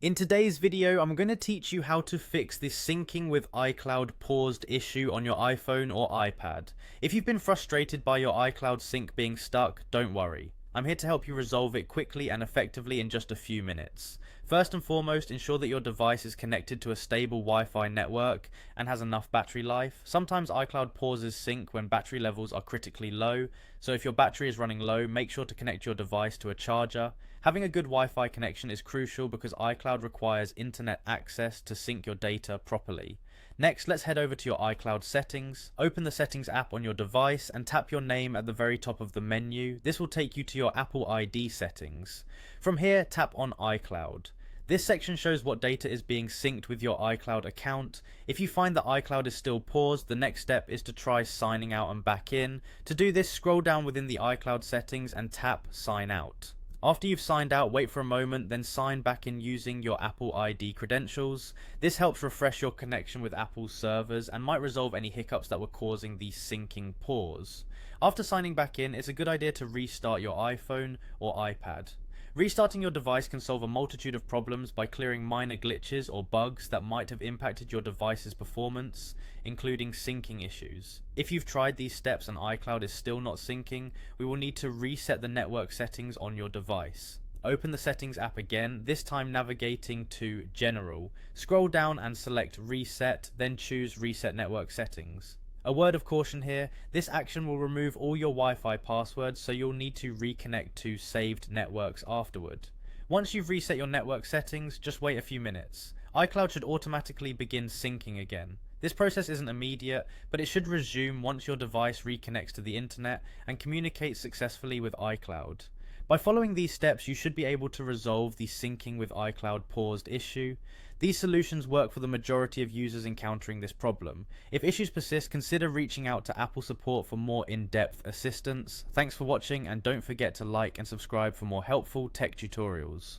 In today's video, I'm going to teach you how to fix this syncing with iCloud paused issue on your iPhone or iPad. If you've been frustrated by your iCloud sync being stuck, don't worry. I'm here to help you resolve it quickly and effectively in just a few minutes. First and foremost, ensure that your device is connected to a stable Wi-Fi network and has enough battery life. Sometimes iCloud pauses sync when battery levels are critically low, so if your battery is running low, make sure to connect your device to a charger. Having a good Wi-Fi connection is crucial because iCloud requires internet access to sync your data properly. Next, let's head over to your iCloud settings. Open the settings app on your device and tap your name at the very top of the menu. This will take you to your Apple ID settings. From here, tap on iCloud. This section shows what data is being synced with your iCloud account. If you find that iCloud is still paused, the next step is to try signing out and back in. To do this, scroll down within the iCloud settings and tap Sign Out. After you've signed out, wait for a moment, then sign back in using your Apple ID credentials. This helps refresh your connection with Apple's servers and might resolve any hiccups that were causing the syncing pause. After signing back in, it's a good idea to restart your iPhone or iPad. Restarting your device can solve a multitude of problems by clearing minor glitches or bugs that might have impacted your device's performance, including syncing issues. If you've tried these steps and iCloud is still not syncing, we will need to reset the network settings on your device. Open the settings app again, this time navigating to General. Scroll down and select Reset, then choose Reset Network Settings. A word of caution here, this action will remove all your Wi-Fi passwords, so you'll need to reconnect to saved networks afterward. Once you've reset your network settings, just wait a few minutes. iCloud should automatically begin syncing again. This process isn't immediate, but it should resume once your device reconnects to the internet and communicates successfully with iCloud. By following these steps, you should be able to resolve the syncing with iCloud paused issue. These solutions work for the majority of users encountering this problem. If issues persist, consider reaching out to Apple support for more in-depth assistance. Thanks for watching, and don't forget to like and subscribe for more helpful tech tutorials.